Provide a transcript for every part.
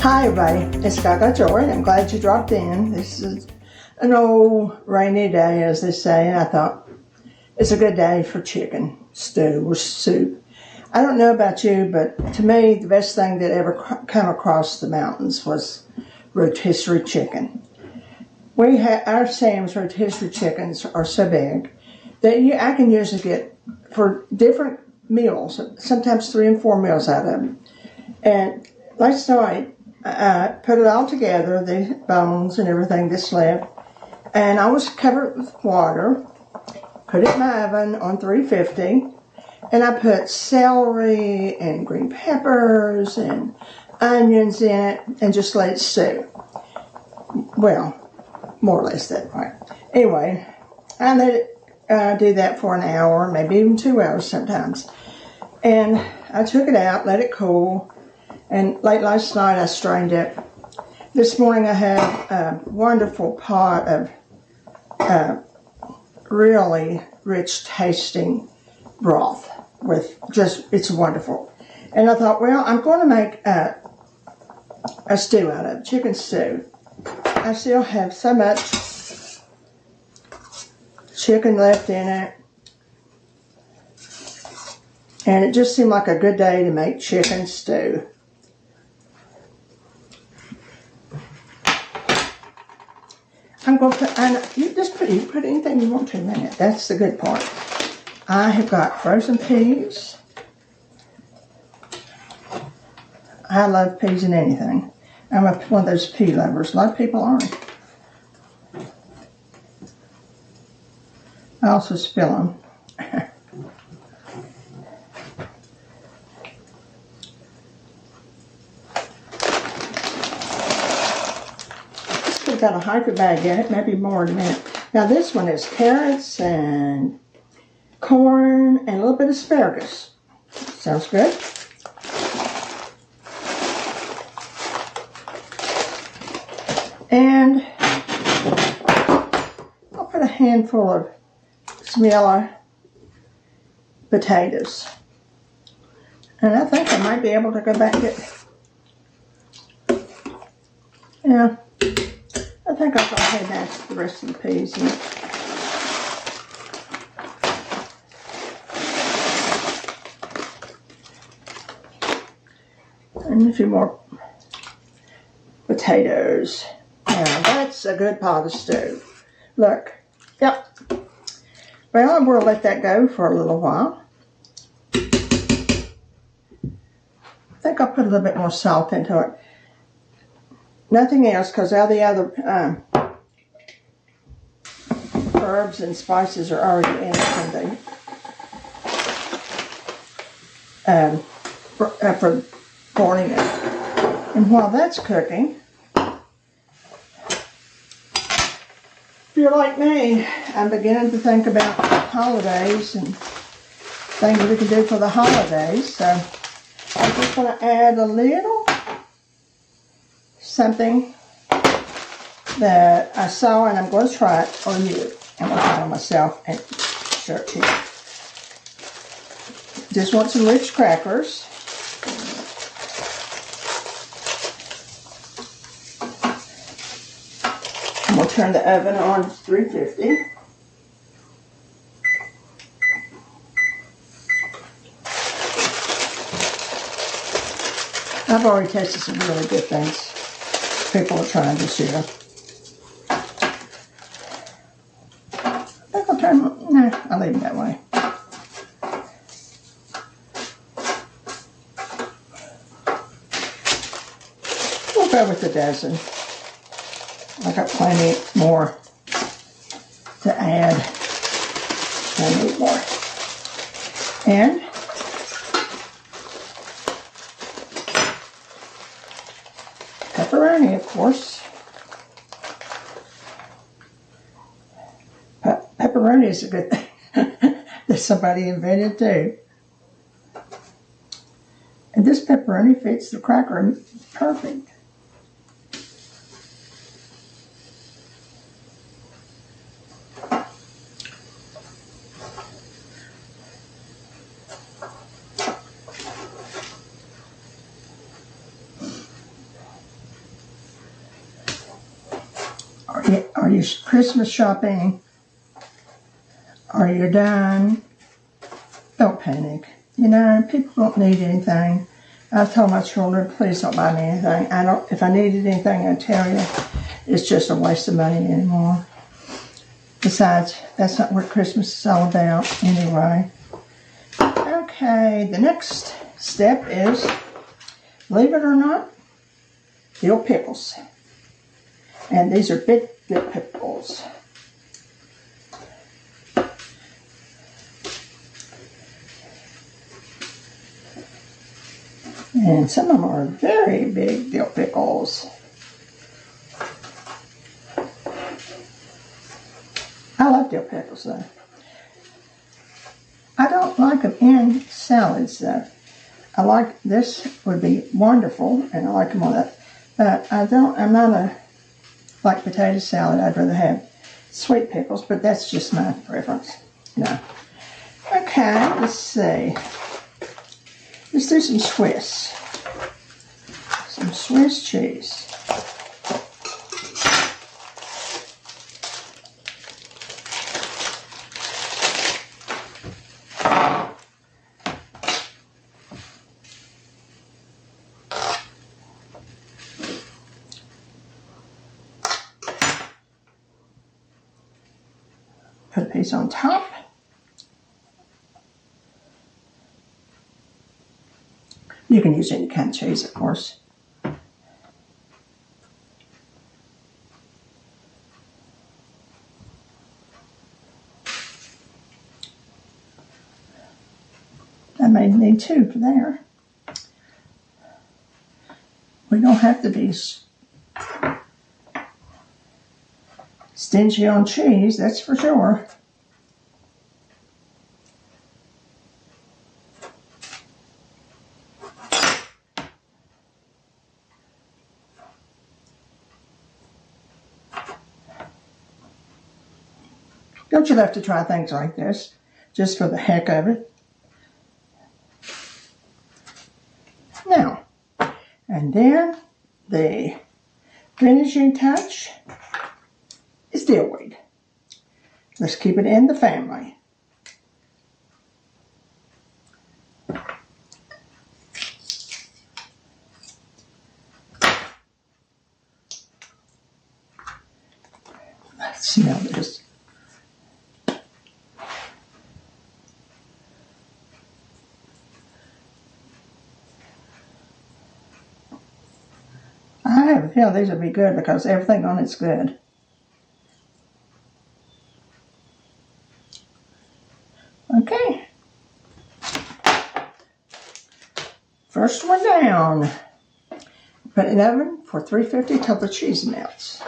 Hi everybody, it's Gagajoy. I'm glad you dropped in. This is an old rainy day, as they say, and I thought it's a good day for chicken stew or soup. I don't know about you, but to me, the best thing that ever come across the mountains was rotisserie chicken. Our Sam's rotisserie chickens are so big that I can usually get for different meals, sometimes 3 and 4 meals out of them. And last night, I put it all together, the bones and everything that's left, and I was covered with water, put it in my oven on 350, and I put celery and green peppers and onions in it and just let it stew. Well, more or less that way. Anyway, I let it do that for an hour, maybe even 2 hours sometimes. And I took it out, let it cool. And late last night, I strained it. This morning, I had a wonderful pot of really rich tasting broth it's wonderful. And I thought, well, I'm going to make a stew out of it, chicken stew. I still have so much chicken left in it. And it just seemed like a good day to make chicken stew. I'm going to put, you can put anything you want to in it. That's the good part. I have got frozen peas. I love peas in anything. I'm one of those pea lovers. A lot of people aren't. I also spill them. Got a hyper bag in it, maybe more in a minute. Now this one is carrots and corn and a little bit of asparagus. Sounds good. And I'll put a handful of some yellow potatoes. And I think I might be able to go back and get, yeah. I think I'll go ahead and add the rest of the peas in. And a few more potatoes. Now that's a good pot of stew. Look, yep. Well, we'll let that go for a little while. I think I'll put a little bit more salt into it. Nothing else, because all the other herbs and spices are already in it for boiling it. And while that's cooking, if you're like me, I'm beginning to think about holidays and things we can do for the holidays. So I'm just going to add a little something that I saw, and I'm going to try it on you. I'm going to try it on myself and share it to you. Just want some rich crackers. I'm going to turn the oven on to 350. I've already tasted some really good things people are trying this year. I think I'll turn, no, I'll leave it that way. We'll go with a dozen. I got plenty more to add. I need more. And pepperoni, of course. Pepperoni is a good thing that somebody invented too. And this pepperoni fits the cracker perfect. Are you Christmas shopping? Are you done? Don't panic. You know, people don't need anything. I told my children, please don't buy me anything. If I needed anything, I'd tell you. It's just a waste of money anymore. Besides, that's not what Christmas is all about anyway. Okay, the next step is, believe it or not, dill pickles. And these are big dill pickles. And some of them are very big dill pickles. I love dill pickles though. I don't like them in salads though. I like, this would be wonderful, and I like them on that. But I'm not a, like potato salad, I'd rather have sweet pickles, but that's just my preference. No. Okay, let's see. Let's do some Swiss. Some Swiss cheese. Put a piece on top. You can use any kind of cheese, of course. I may need two for there. We don't have to be stingy on cheese, that's for sure. Don't you love to try things like this, just for the heck of it? Now, and then the finishing touch is dillweed. Let's keep it in the family. Let's smell this. I have a feeling these will be good because everything on it's good. Okay. First one down. Put it in the oven for 350 till the cheese melts.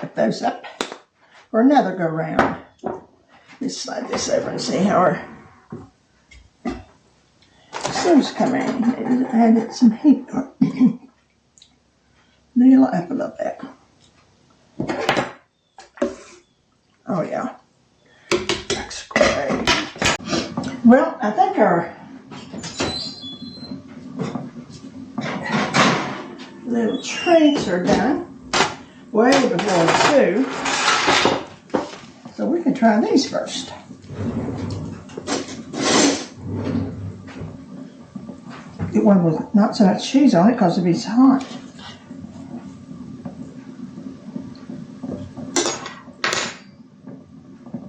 Put those up for another go round. Let's slide this over and see how our stews come in. Add some heat. Nail it up a little bit. Oh yeah, that's great. Well, I think our little treats are done way before 2. So we can try these first. Get one with not so much cheese on it because it's hot.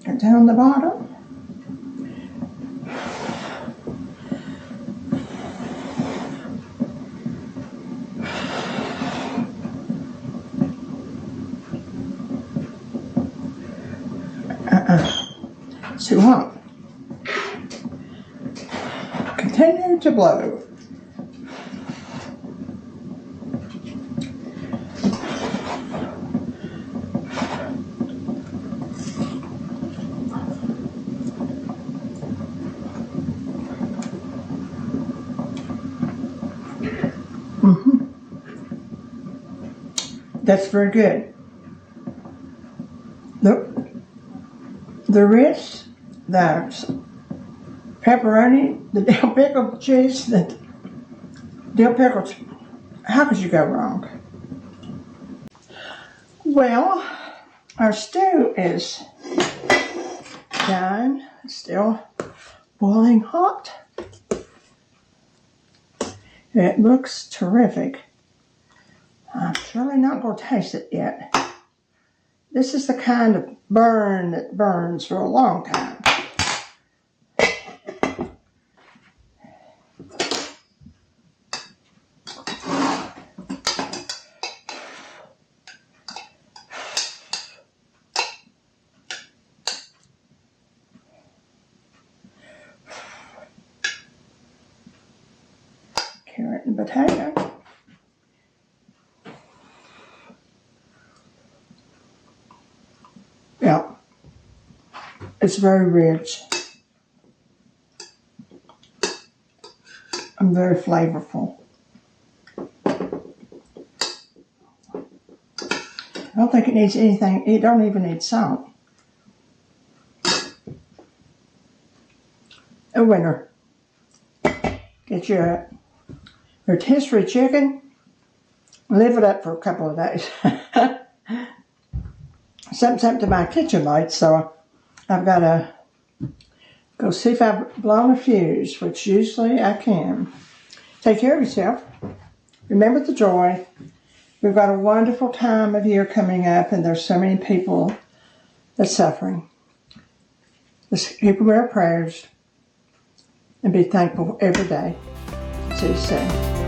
Get down the bottom. Too hot. Continue to blow. That's very good. The ritz, the pepperoni, the dill pickle cheese, the dill pickle. How could you go wrong? Well, our stew is done. It's still boiling hot. It looks terrific. I'm surely not going to taste it yet. This is the kind of burn that burns for a long time. Carrot and potato. Yeah, it's very rich and very flavorful. I don't think it needs anything. It don't even need salt. A winner. Get your rotisserie chicken. Leave it up for a couple of days. Something to my kitchen lights, so I've got to go see if I've blown a fuse, which usually I can. Take care of yourself. Remember the joy. We've got a wonderful time of year coming up, and there's so many people that's suffering. Let's keep them in our prayers and be thankful every day. See you soon.